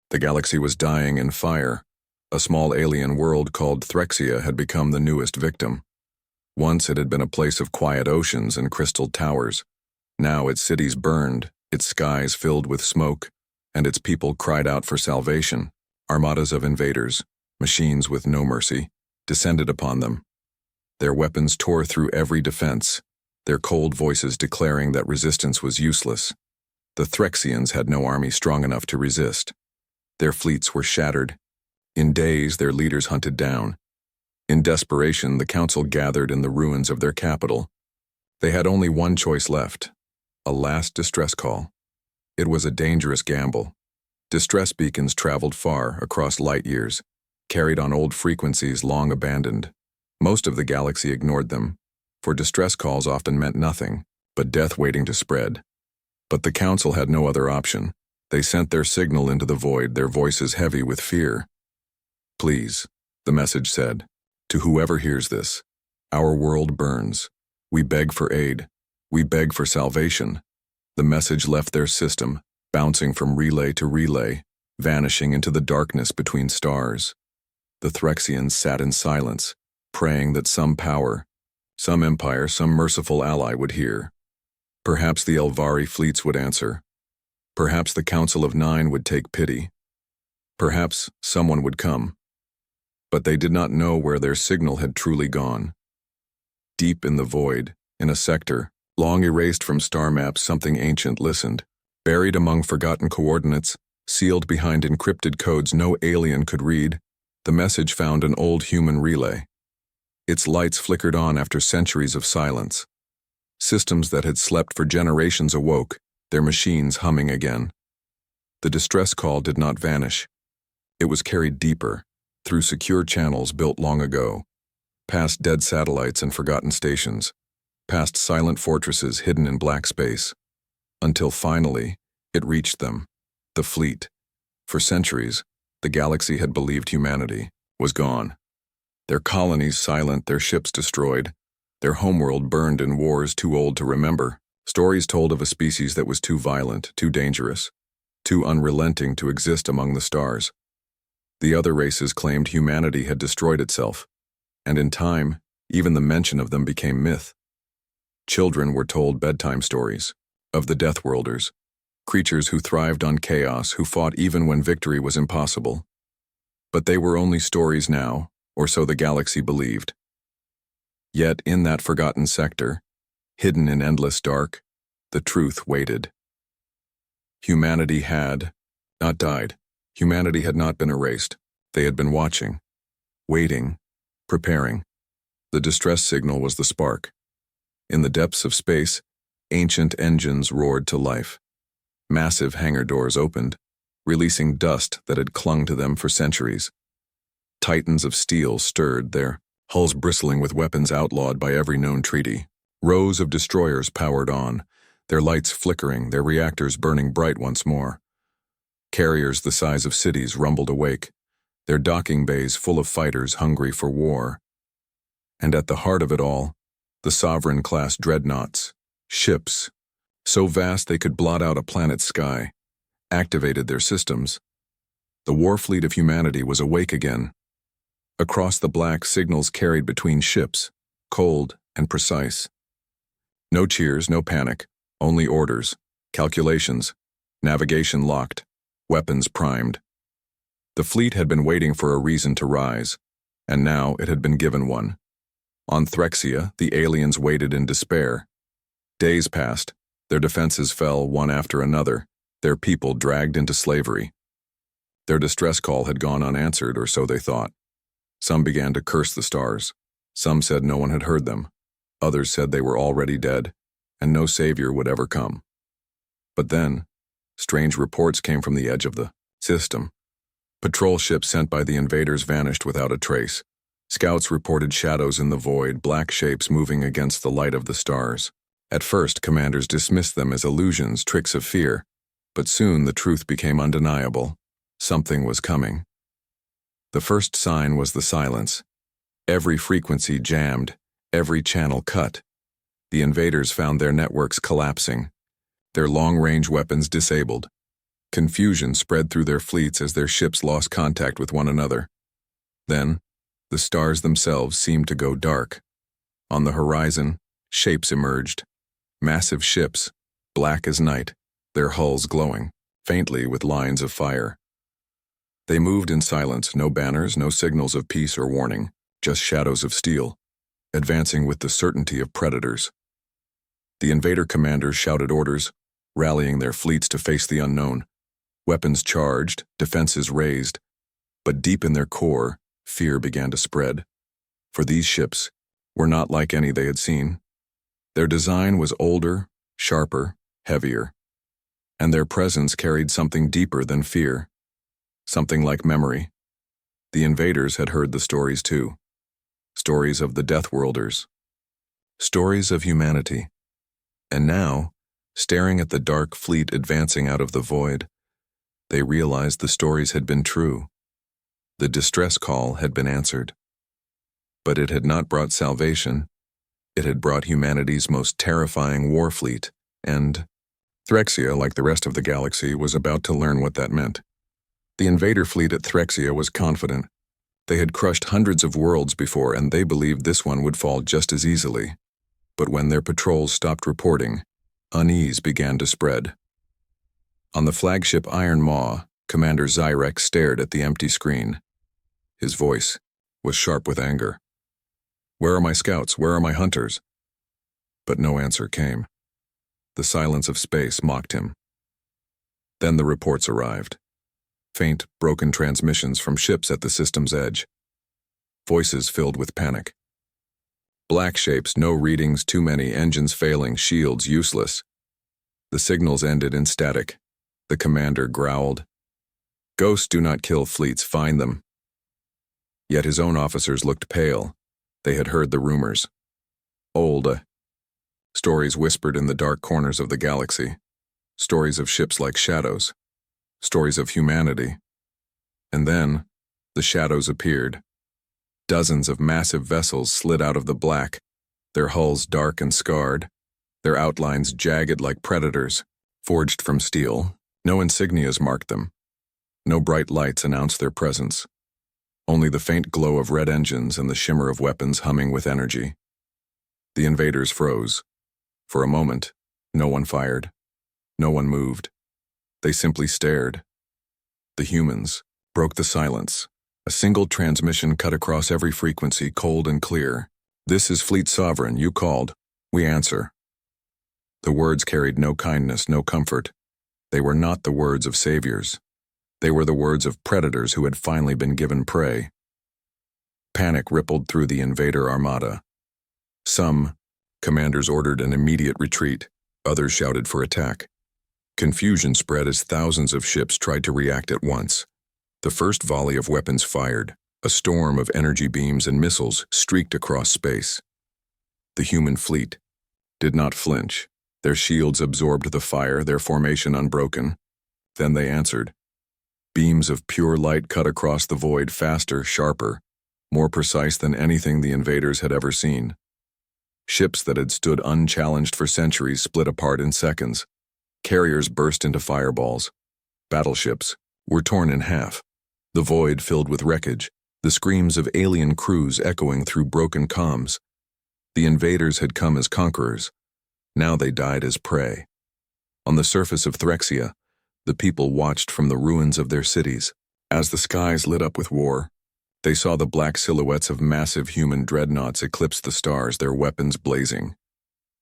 The galaxy was dying in fire. A small alien world called Threxia had become the newest victim. Once it had been a place of quiet oceans and crystal towers. Now its cities burned, its skies filled with smoke, and its people cried out for salvation. Armadas of invaders, machines with no mercy, descended upon them. Their weapons tore through every defense, their cold voices declaring that resistance was useless. The Threxians had no army strong enough to resist. Their fleets were shattered. In days, their leaders hunted down. In desperation, the council gathered in the ruins of their capital. They had only one choice left: a last distress call. It was a dangerous gamble. Distress beacons traveled far, across light years, carried on old frequencies long abandoned. Most of the galaxy ignored them, for distress calls often meant nothing but death waiting to spread. But the council had no other option. They sent their signal into the void, their voices heavy with fear. "Please," the message said, "to whoever hears this, our world burns. We beg for aid. We beg for salvation." The message left their system, bouncing from relay to relay, vanishing into the darkness between stars. The Threxians sat in silence, praying that some power, some empire, some merciful ally would hear. Perhaps the Elvari fleets would answer. Perhaps the Council of Nine would take pity. Perhaps someone would come. But they did not know where their signal had truly gone. Deep in the void, in a sector, long erased from star maps, something ancient listened. Buried among forgotten coordinates, sealed behind encrypted codes no alien could read, the message found an old human relay. Its lights flickered on after centuries of silence. Systems that had slept for generations awoke, their machines humming again. The distress call did not vanish. It was carried deeper, through secure channels built long ago, past dead satellites and forgotten stations, past silent fortresses hidden in black space, until finally it reached them, the fleet. For centuries, the galaxy had believed humanity was gone. Their colonies silent, their ships destroyed, their homeworld burned in wars too old to remember. Stories told of a species that was too violent, too dangerous, too unrelenting to exist among the stars. The other races claimed humanity had destroyed itself, and in time, even the mention of them became myth. Children were told bedtime stories of the Deathworlders, creatures who thrived on chaos, who fought even when victory was impossible. But they were only stories now, or so the galaxy believed. Yet in that forgotten sector, hidden in endless dark, the truth waited. Humanity had not died. Humanity had not been erased. They had been watching, waiting, preparing. The distress signal was the spark. In the depths of space, ancient engines roared to life. Massive hangar doors opened, releasing dust that had clung to them for centuries. Titans of steel stirred, their hulls bristling with weapons outlawed by every known treaty. Rows of destroyers powered on, their lights flickering, their reactors burning bright once more. Carriers the size of cities rumbled awake, their docking bays full of fighters hungry for war. And at the heart of it all, the Sovereign-class dreadnoughts, ships, so vast they could blot out a planet's sky, activated their systems. The war fleet of humanity was awake again. Across the black, signals carried between ships, cold and precise. No cheers, no panic, only orders, calculations, navigation locked, weapons primed. The fleet had been waiting for a reason to rise, and now it had been given one. On Threxia, the aliens waited in despair. Days passed, their defenses fell one after another, their people dragged into slavery. Their distress call had gone unanswered, or so they thought. Some began to curse the stars. Some said no one had heard them. Others said they were already dead, and no savior would ever come. But then, strange reports came from the edge of the system. Patrol ships sent by the invaders vanished without a trace. Scouts reported shadows in the void, black shapes moving against the light of the stars. At first, commanders dismissed them as illusions, tricks of fear, but soon the truth became undeniable. Something was coming. The first sign was the silence. Every frequency jammed, every channel cut. The invaders found their networks collapsing, their long-range weapons disabled. Confusion spread through their fleets as their ships lost contact with one another. Then, the stars themselves seemed to go dark. On the horizon, shapes emerged. Massive ships, black as night, their hulls glowing, faintly with lines of fire. They moved in silence, no banners, no signals of peace or warning, just shadows of steel, advancing with the certainty of predators. The invader commanders shouted orders, rallying their fleets to face the unknown. Weapons charged, defenses raised, but deep in their core, fear began to spread. For these ships were not like any they had seen. Their design was older, sharper, heavier, and their presence carried something deeper than fear, something like memory. The invaders had heard the stories too. Stories of the Deathworlders. Stories of humanity. And now, staring at the dark fleet advancing out of the void, they realized the stories had been true. The distress call had been answered. But it had not brought salvation. It had brought humanity's most terrifying war fleet, and Threxia, like the rest of the galaxy, was about to learn what that meant. The invader fleet at Threxia was confident. They had crushed hundreds of worlds before, and they believed this one would fall just as easily. But when their patrols stopped reporting, unease began to spread. On the flagship Iron Maw, Commander Zyrek stared at the empty screen. His voice was sharp with anger. "Where are my scouts? Where are my hunters?" But no answer came. The silence of space mocked him. Then the reports arrived. Faint, broken transmissions from ships at the system's edge. Voices filled with panic. Black shapes, no readings, too many, engines failing, shields useless. The signals ended in static. The commander growled. "Ghosts do not kill fleets, find them." Yet his own officers looked pale. They had heard the rumors. Old stories whispered in the dark corners of the galaxy. Stories of ships like shadows. Stories of humanity. And then, the shadows appeared. Dozens of massive vessels slid out of the black, their hulls dark and scarred, their outlines jagged like predators, forged from steel. No insignias marked them. No bright lights announced their presence. Only the faint glow of red engines and the shimmer of weapons humming with energy. The invaders froze. For a moment, no one fired. No one moved. They simply stared. The humans broke the silence. A single transmission cut across every frequency, cold and clear. "This is Fleet Sovereign, you called. We answer." The words carried no kindness, no comfort. They were not the words of saviors. They were the words of predators who had finally been given prey. Panic rippled through the invader armada. Some commanders ordered an immediate retreat. Others shouted for attack. Confusion spread as thousands of ships tried to react at once. The first volley of weapons fired. A storm of energy beams and missiles streaked across space. The human fleet did not flinch. Their shields absorbed the fire, their formation unbroken. Then they answered. Beams of pure light cut across the void, faster, sharper, more precise than anything the invaders had ever seen. Ships that had stood unchallenged for centuries split apart in seconds. Carriers burst into fireballs. Battleships were torn in half. The void filled with wreckage, the screams of alien crews echoing through broken comms. The invaders had come as conquerors. Now they died as prey. On the surface of Threxia, the people watched from the ruins of their cities. As the skies lit up with war, they saw the black silhouettes of massive human dreadnoughts eclipse the stars, their weapons blazing.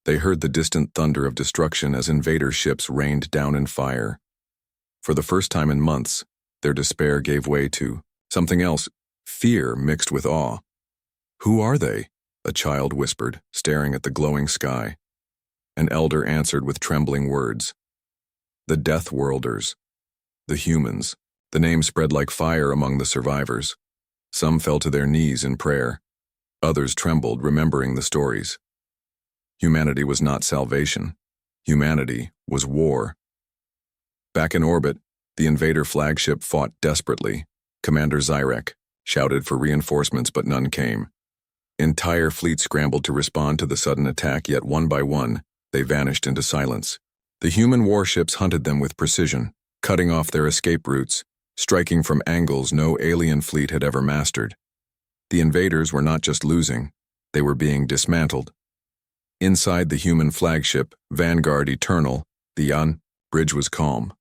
They heard the distant thunder of destruction as invader ships rained down in fire. For the first time in months, their despair gave way to something else, fear mixed with awe. "Who are they?" a child whispered, staring at the glowing sky. An elder answered with trembling words. "The Deathworlders." The humans. The name spread like fire among the survivors. Some fell to their knees in prayer. Others trembled, remembering the stories. Humanity was not salvation. Humanity was war. Back in orbit, the invader flagship fought desperately. Commander Zyrek shouted for reinforcements, but none came. Entire fleets scrambled to respond to the sudden attack, yet one by one, they vanished into silence. The human warships hunted them with precision. cutting off their escape routes, striking from angles no alien fleet had ever mastered. The invaders were not just losing, they were being dismantled. Inside the human flagship, Vanguard Eternal, the Yan bridge was calm.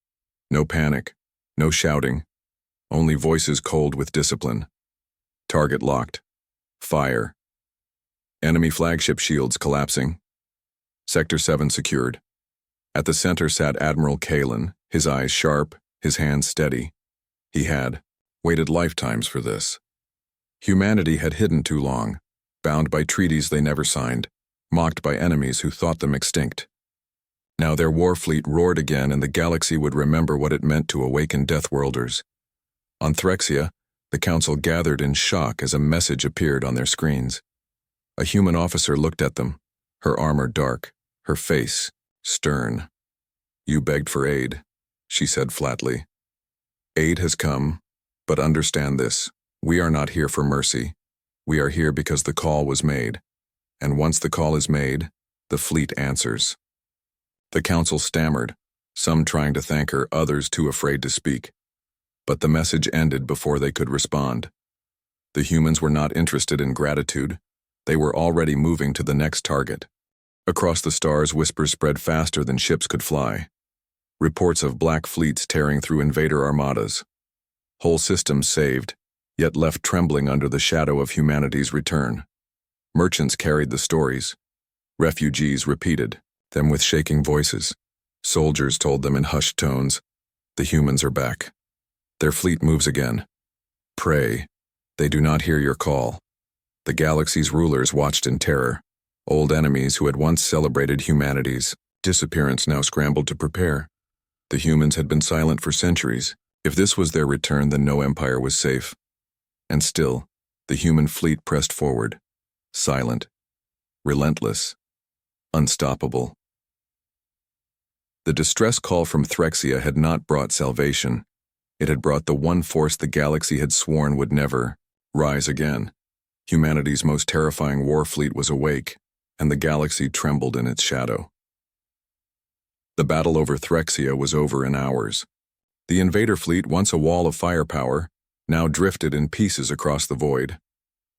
No panic, no shouting, only voices cold with discipline. Target locked. Fire. Enemy flagship shields collapsing. Sector 7 secured. At the center sat Admiral Kalen, his eyes sharp, his hands steady. He had waited lifetimes for this. Humanity had hidden too long, bound by treaties they never signed, mocked by enemies who thought them extinct. Now their war fleet roared again, and the galaxy would remember what it meant to awaken Deathworlders. On Threxia, the Council gathered in shock as a message appeared on their screens. A human officer looked at them, her armor dark, her face stern. "You begged for aid," she said flatly. "Aid has come, but understand this. We are not here for mercy. We are here because the call was made. And once the call is made, the fleet answers." The Council stammered, some trying to thank her, others too afraid to speak. But the message ended before they could respond. The humans were not interested in gratitude. They were already moving to the next target. Across the stars, whispers spread faster than ships could fly. Reports of black fleets tearing through invader armadas. Whole systems saved, yet left trembling under the shadow of humanity's return. Merchants carried the stories. Refugees repeated them with shaking voices. Soldiers told them in hushed tones, "The humans are back. Their fleet moves again. Pray, they do not hear your call." The galaxy's rulers watched in terror. Old enemies who had once celebrated humanity's disappearance now scrambled to prepare. The humans had been silent for centuries. If this was their return, then no empire was safe. And still, the human fleet pressed forward, silent, relentless, unstoppable. The distress call from Threxia had not brought salvation. It had brought the one force the galaxy had sworn would never rise again. Humanity's most terrifying war fleet was awake, and the galaxy trembled in its shadow. The battle over Threxia was over in hours. The invader fleet, once a wall of firepower, now drifted in pieces across the void.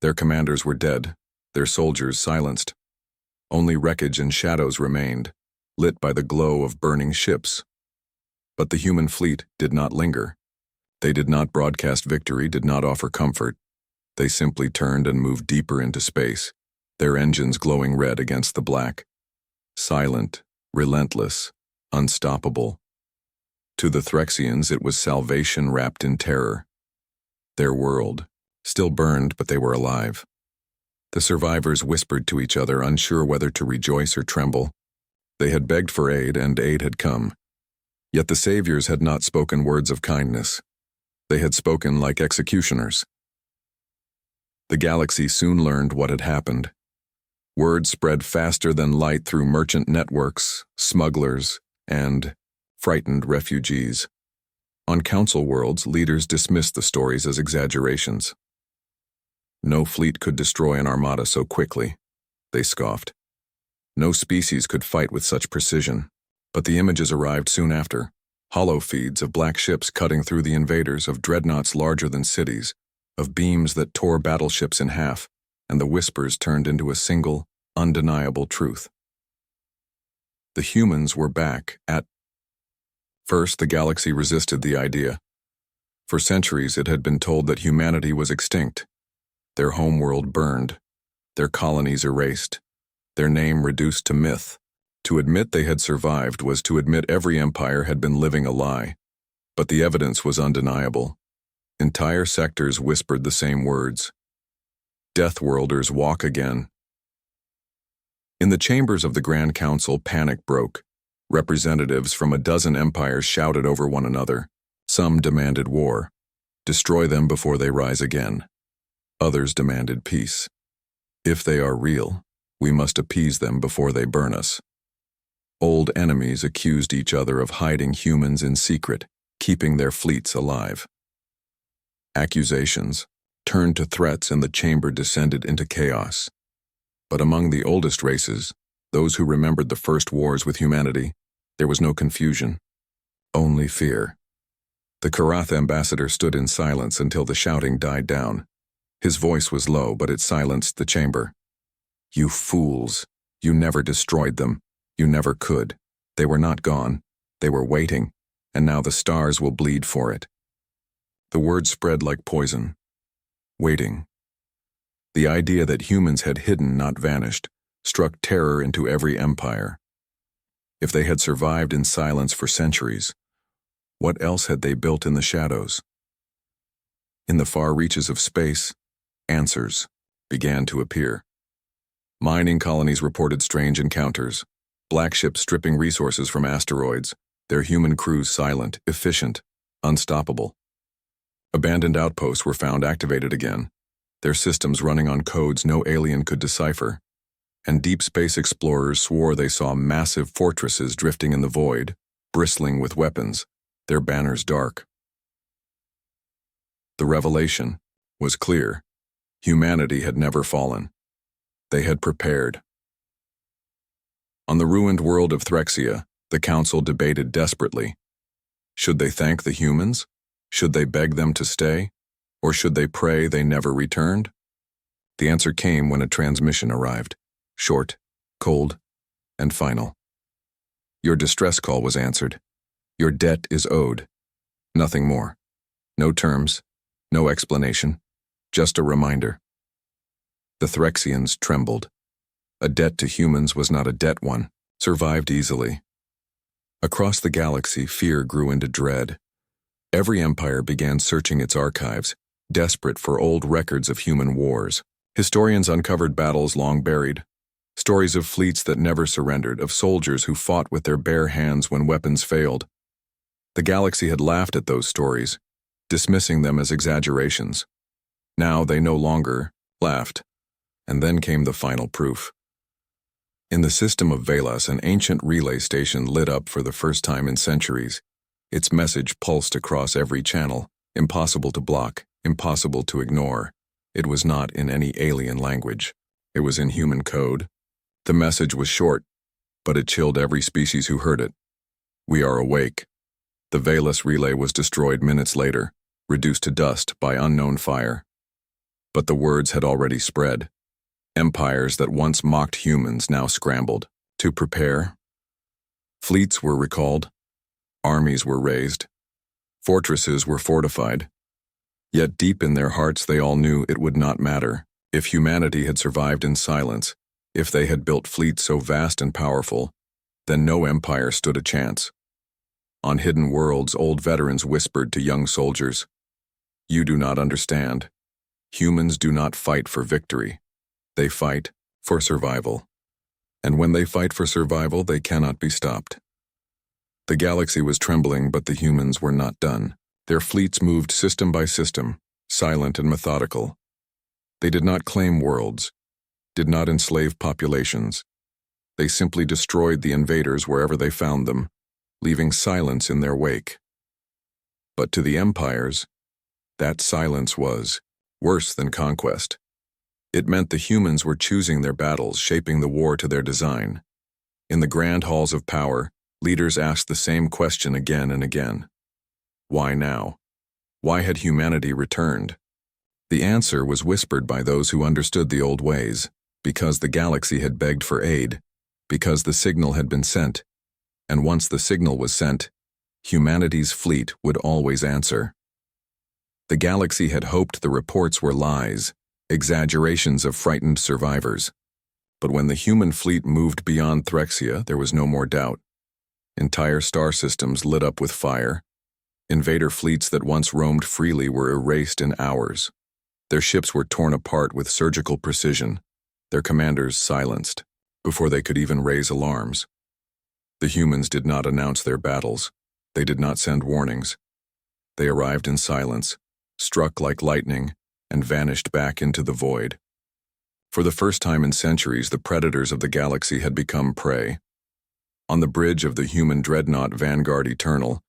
Their commanders were dead, their soldiers silenced. Only wreckage and shadows remained, lit by the glow of burning ships. But the human fleet did not linger. They did not broadcast victory, did not offer comfort. They simply turned and moved deeper into space, their engines glowing red against the black. Silent, relentless, unstoppable. To the Threxians, it was salvation wrapped in terror. Their world still burned, but they were alive. The survivors whispered to each other, unsure whether to rejoice or tremble. They had begged for aid, and aid had come. Yet the saviors had not spoken words of kindness. They had spoken like executioners. The galaxy soon learned what had happened. Word spread faster than light through merchant networks, smugglers, and frightened refugees. On council worlds, leaders dismissed the stories as exaggerations. No fleet could destroy an armada so quickly, they scoffed. No species could fight with such precision. But the images arrived soon after. Hollow feeds of black ships cutting through the invaders, of dreadnoughts larger than cities, of beams that tore battleships in half, and the whispers turned into a single, undeniable truth. The humans were back at... First, the galaxy resisted the idea. For centuries, it had been told that humanity was extinct. Their homeworld burned, their colonies erased, their name reduced to myth. To admit they had survived was to admit every empire had been living a lie. But the evidence was undeniable. Entire sectors whispered the same words. Deathworlders walk again. In the chambers of the Grand Council, panic broke. Representatives from a dozen empires shouted over one another. Some demanded war. Destroy them before they rise again. Others demanded peace. If they are real, we must appease them before they burn us. Old enemies accused each other of hiding humans in secret, keeping their fleets alive. Accusations turned to threats, and the chamber descended into chaos. But among the oldest races, those who remembered the first wars with humanity, there was no confusion, only fear. The Karath ambassador stood in silence until the shouting died down. His voice was low, but it silenced the chamber. "You fools! You never destroyed them. You never could. They were not gone. They were waiting, and now the stars will bleed for it." The word spread like poison. Waiting. The idea that humans had hidden, not vanished, struck terror into every empire. If they had survived in silence for centuries, what else had they built in the shadows? In the far reaches of space, answers began to appear. Mining colonies reported strange encounters, black ships stripping resources from asteroids, their human crews silent, efficient, unstoppable. Abandoned outposts were found activated again, their systems running on codes no alien could decipher, and deep space explorers swore they saw massive fortresses drifting in the void, bristling with weapons, their banners dark. The revelation was clear. Humanity had never fallen. They had prepared. On the ruined world of Threxia, the council debated desperately. Should they thank the humans? Should they beg them to stay? Or should they pray they never returned? The answer came when a transmission arrived. Short, cold, and final. Your distress call was answered. Your debt is owed. Nothing more. No terms, no explanation, just a reminder. The Threxians trembled. A debt to humans was not a debt one, survived easily. Across the galaxy, fear grew into dread. Every empire began searching its archives, desperate for old records of human wars. Historians uncovered battles long buried, stories of fleets that never surrendered, of soldiers who fought with their bare hands when weapons failed. The galaxy had laughed at those stories, dismissing them as exaggerations. Now they no longer laughed. And then came the final proof. In the system of Velas, an ancient relay station lit up for the first time in centuries. Its message pulsed across every channel, impossible to block, impossible to ignore. It was not in any alien language. It was in human code. The message was short, but it chilled every species who heard it. "We are awake." The Velas relay was destroyed minutes later, reduced to dust by unknown fire. But the words had already spread. Empires that once mocked humans now scrambled to prepare. Fleets were recalled. Armies were raised. Fortresses were fortified. Yet deep in their hearts they all knew it would not matter. If humanity had survived in silence, if they had built fleets so vast and powerful, then no empire stood a chance. On hidden worlds, old veterans whispered to young soldiers, "You do not understand. Humans do not fight for victory. They fight for survival. And when they fight for survival, they cannot be stopped." The galaxy was trembling, but the humans were not done. Their fleets moved system by system, silent and methodical. They did not claim worlds, did not enslave populations. They simply destroyed the invaders wherever they found them, leaving silence in their wake. But to the empires, that silence was worse than conquest. It meant the humans were choosing their battles, shaping the war to their design. In the grand halls of power, leaders asked the same question again and again. Why now? Why had humanity returned? The answer was whispered by those who understood the old ways, because the galaxy had begged for aid, because the signal had been sent, and once the signal was sent, humanity's fleet would always answer. The galaxy had hoped the reports were lies, exaggerations of frightened survivors. But when the human fleet moved beyond Threxia, there was no more doubt. Entire star systems lit up with fire. Invader fleets that once roamed freely were erased in hours. Their ships were torn apart with surgical precision, their commanders silenced, before they could even raise alarms. The humans did not announce their battles. They did not send warnings. They arrived in silence, struck like lightning, and vanished back into the void. For the first time in centuries, the predators of the galaxy had become prey. On the bridge of the human dreadnought Vanguard Eternal,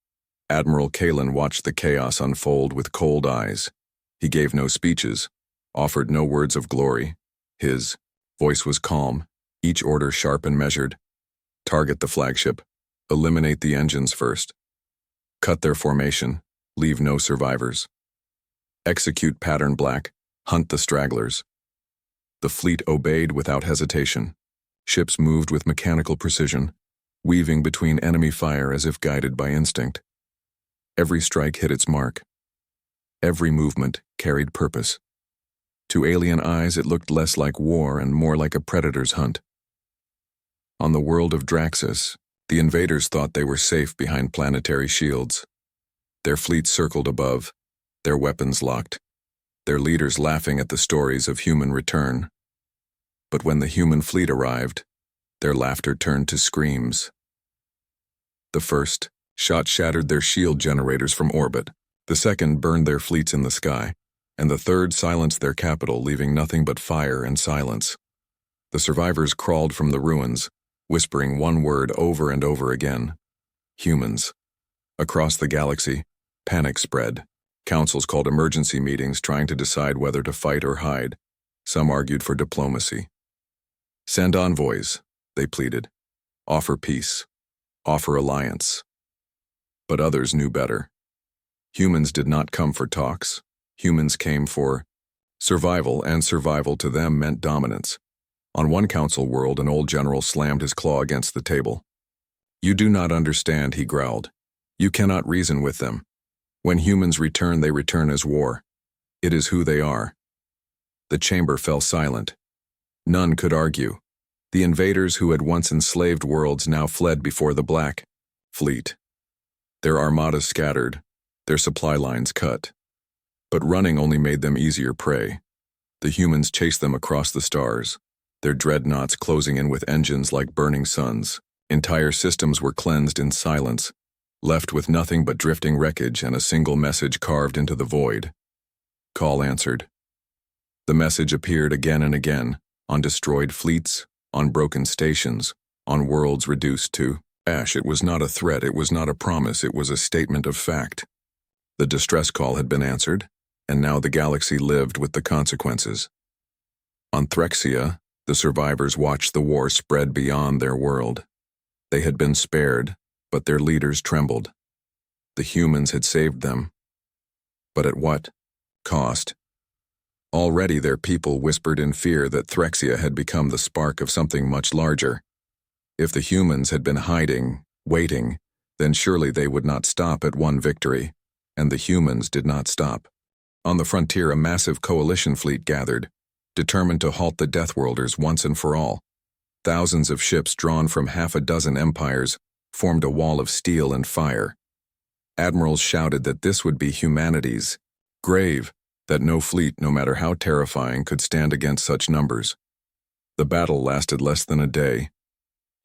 Admiral Kalen watched the chaos unfold with cold eyes. He gave no speeches, offered no words of glory. His voice was calm, each order sharp and measured. Target the flagship. Eliminate the engines first. Cut their formation. Leave no survivors. Execute pattern black. Hunt the stragglers. The fleet obeyed without hesitation. Ships moved with mechanical precision, weaving between enemy fire as if guided by instinct. Every strike hit its mark. Every movement carried purpose. To alien eyes, it looked less like war and more like a predator's hunt. On the world of Draxus, the invaders thought they were safe behind planetary shields. Their fleet circled above, their weapons locked, their leaders laughing at the stories of human return. But when the human fleet arrived, their laughter turned to screams. The first shot shattered their shield generators from orbit, the second burned their fleets in the sky, and the third silenced their capital, leaving nothing but fire and silence. The survivors crawled from the ruins, whispering one word over and over again: humans. Across the galaxy, panic spread. Councils called emergency meetings trying to decide whether to fight or hide. Some argued for diplomacy. Send envoys, they pleaded. Offer peace. Offer alliance. But others knew better. Humans did not come for talks. Humans came for survival, and survival to them meant dominance. On one council world, an old general slammed his claw against the table. "You do not understand," he growled. "You cannot reason with them. When humans return, they return as war. It is who they are." The chamber fell silent. None could argue. The invaders who had once enslaved worlds now fled before the Black Fleet. Their armadas scattered, their supply lines cut. But running only made them easier prey. The humans chased them across the stars, their dreadnoughts closing in with engines like burning suns. Entire systems were cleansed in silence, left with nothing but drifting wreckage and a single message carved into the void. Call answered. The message appeared again and again, on destroyed fleets, on broken stations, on worlds reduced to ash. It was not a threat, it was not a promise, it was a statement of fact. The distress call had been answered, and now the galaxy lived with the consequences. On Threxia, the survivors watched the war spread beyond their world. They had been spared, but their leaders trembled. The humans had saved them. But at what cost? Already their people whispered in fear that Threxia had become the spark of something much larger. If the humans had been hiding, waiting, then surely they would not stop at one victory, and the humans did not stop. On the frontier, a massive coalition fleet gathered, determined to halt the Deathworlders once and for all. Thousands of ships drawn from half a dozen empires formed a wall of steel and fire. Admirals shouted that this would be humanity's grave, that no fleet, no matter how terrifying, could stand against such numbers. The battle lasted less than a day.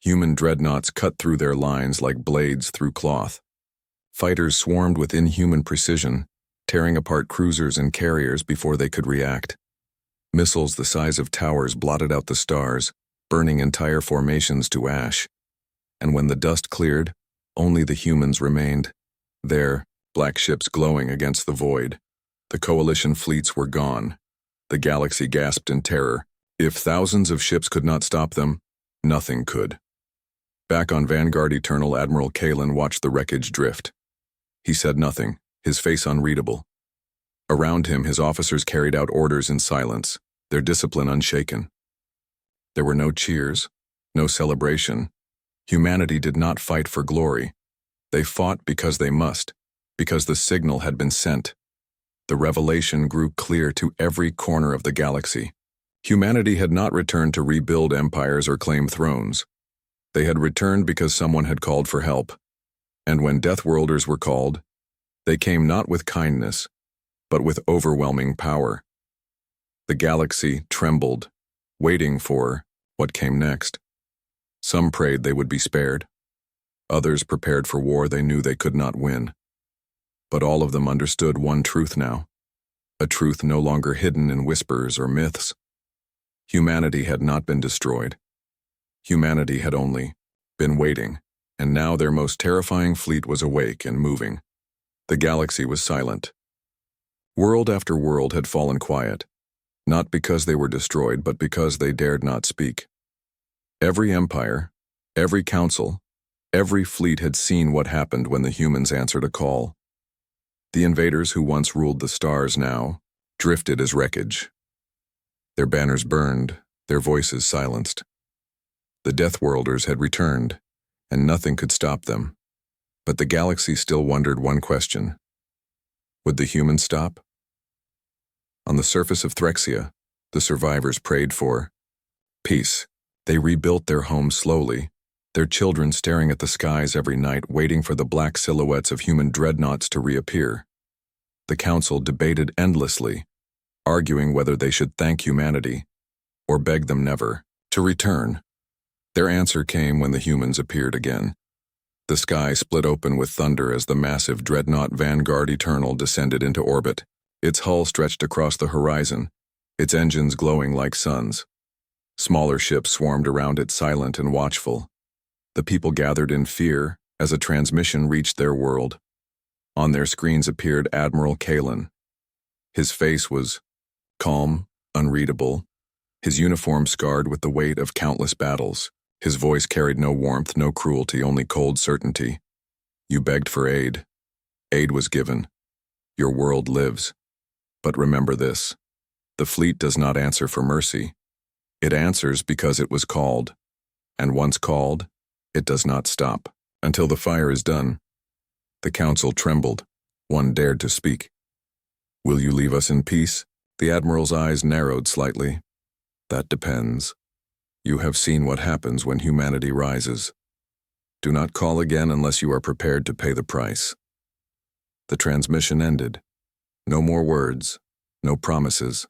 Human dreadnoughts cut through their lines like blades through cloth. Fighters swarmed with inhuman precision, tearing apart cruisers and carriers before they could react. Missiles the size of towers blotted out the stars, burning entire formations to ash. And when the dust cleared, only the humans remained, their black ships glowing against the void. The coalition fleets were gone. The galaxy gasped in terror. If thousands of ships could not stop them, nothing could. Back on Vanguard Eternal, Admiral Kalen watched the wreckage drift. He said nothing, his face unreadable. Around him, his officers carried out orders in silence, their discipline unshaken. There were no cheers, no celebration. Humanity did not fight for glory. They fought because they must, because the signal had been sent. The revelation grew clear to every corner of the galaxy. Humanity had not returned to rebuild empires or claim thrones. They had returned because someone had called for help. And when Deathworlders were called, they came not with kindness, but with overwhelming power. The galaxy trembled, waiting for what came next. Some prayed they would be spared. Others prepared for war they knew they could not win. But all of them understood one truth now, a truth no longer hidden in whispers or myths. Humanity had not been destroyed. Humanity had only been waiting, and now their most terrifying fleet was awake and moving. The galaxy was silent. World after world had fallen quiet, not because they were destroyed, but because they dared not speak. Every empire, every council, every fleet had seen what happened when the humans answered a call. The invaders who once ruled the stars now drifted as wreckage. Their banners burned, their voices silenced. The Deathworlders had returned, and nothing could stop them. But the galaxy still wondered one question. Would the humans stop? On the surface of Threxia, the survivors prayed for peace. They rebuilt their homes slowly, their children staring at the skies every night, waiting for the black silhouettes of human dreadnoughts to reappear. The council debated endlessly, arguing whether they should thank humanity or beg them never to return. Their answer came when the humans appeared again. The sky split open with thunder as the massive dreadnought Vanguard Eternal descended into orbit. Its hull stretched across the horizon, its engines glowing like suns. Smaller ships swarmed around it, silent and watchful. The people gathered in fear as a transmission reached their world. On their screens appeared Admiral Kalen. His face was calm, unreadable, his uniform scarred with the weight of countless battles. His voice carried no warmth, no cruelty, only cold certainty. You begged for aid. Aid was given. Your world lives. But remember this. The fleet does not answer for mercy. It answers because it was called. And once called, it does not stop. Until the fire is done. The council trembled. One dared to speak. Will you leave us in peace? The Admiral's eyes narrowed slightly. That depends. You have seen what happens when humanity rises. Do not call again unless you are prepared to pay the price. The transmission ended. No more words, no promises.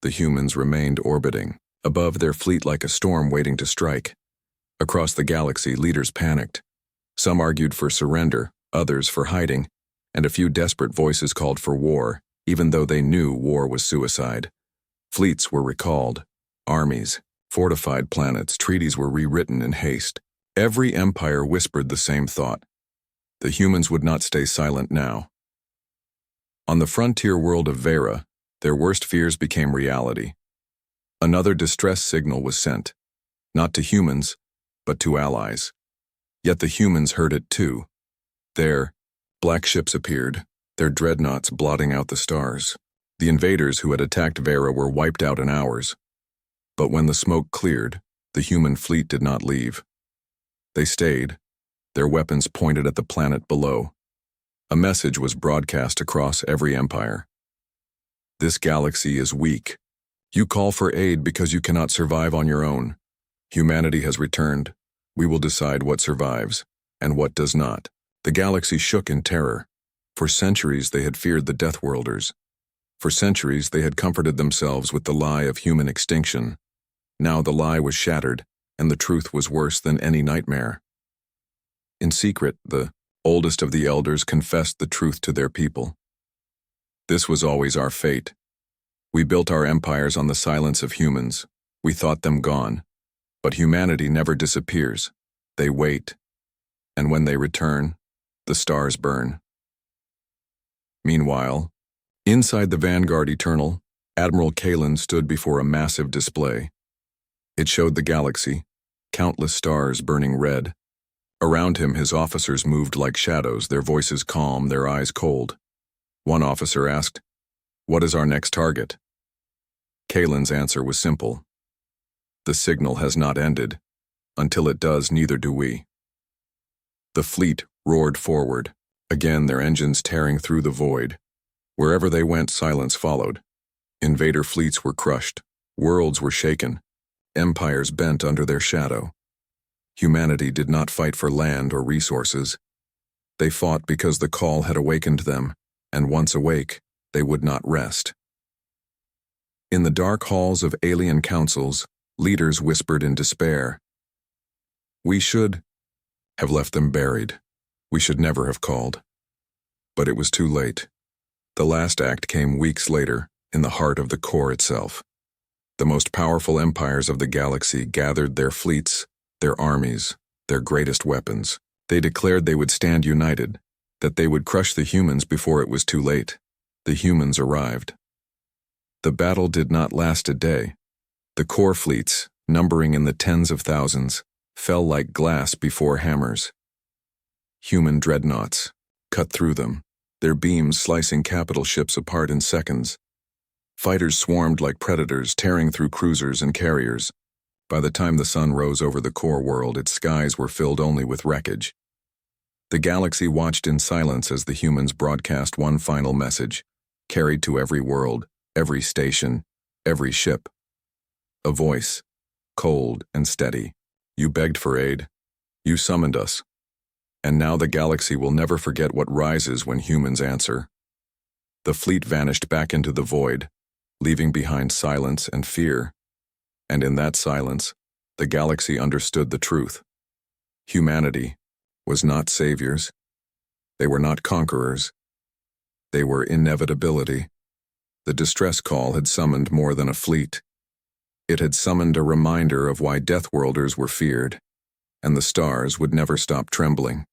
The humans remained orbiting, above their fleet like a storm waiting to strike. Across the galaxy, leaders panicked. Some argued for surrender, others for hiding, and a few desperate voices called for war, even though they knew war was suicide. Fleets were recalled, armies, fortified planets, treaties were rewritten in haste. Every empire whispered the same thought. The humans would not stay silent now. On the frontier world of Vera, their worst fears became reality. Another distress signal was sent, not to humans, but to allies. Yet the humans heard it too. There, black ships appeared, their dreadnoughts blotting out the stars. The invaders who had attacked Vera were wiped out in hours. But when the smoke cleared, the human fleet did not leave. They stayed, their weapons pointed at the planet below. A message was broadcast across every empire. This galaxy is weak. You call for aid because you cannot survive on your own. Humanity has returned. We will decide what survives and what does not. The galaxy shook in terror. For centuries they had feared the Deathworlders. For centuries they had comforted themselves with the lie of human extinction. Now the lie was shattered, and the truth was worse than any nightmare. In secret, the oldest of the elders confessed the truth to their people. This was always our fate. We built our empires on the silence of humans. We thought them gone. But humanity never disappears. They wait. And when they return, the stars burn. Meanwhile, inside the Vanguard Eternal, Admiral Kalen stood before a massive display. It showed the galaxy, countless stars burning red. Around him, his officers moved like shadows, their voices calm, their eyes cold. One officer asked, "What is our next target?" Kalen's answer was simple. "The signal has not ended. Until it does, neither do we." The fleet roared forward, again their engines tearing through the void. Wherever they went, silence followed. Invader fleets were crushed, worlds were shaken, empires bent under their shadow. Humanity did not fight for land or resources. They fought because the call had awakened them, and once awake, they would not rest. In the dark halls of alien councils, leaders whispered in despair. We should have left them buried. We should never have called. But it was too late. The last act came weeks later, in the heart of the core itself. The most powerful empires of the galaxy gathered their fleets, their armies, their greatest weapons. They declared they would stand united, that they would crush the humans before it was too late. The humans arrived. The battle did not last a day. The core fleets, numbering in the tens of thousands, fell like glass before hammers. Human dreadnoughts cut through them, their beams slicing capital ships apart in seconds. Fighters swarmed like predators, tearing through cruisers and carriers. By the time the sun rose over the core world, its skies were filled only with wreckage. The galaxy watched in silence as the humans broadcast one final message, carried to every world, every station, every ship. A voice, cold and steady. You begged for aid. You summoned us. And now the galaxy will never forget what rises when humans answer. The fleet vanished back into the void, leaving behind silence and fear. And in that silence, the galaxy understood the truth. Humanity was not saviors. They were not conquerors. They were inevitability. The distress call had summoned more than a fleet. It had summoned a reminder of why Deathworlders were feared, and the stars would never stop trembling.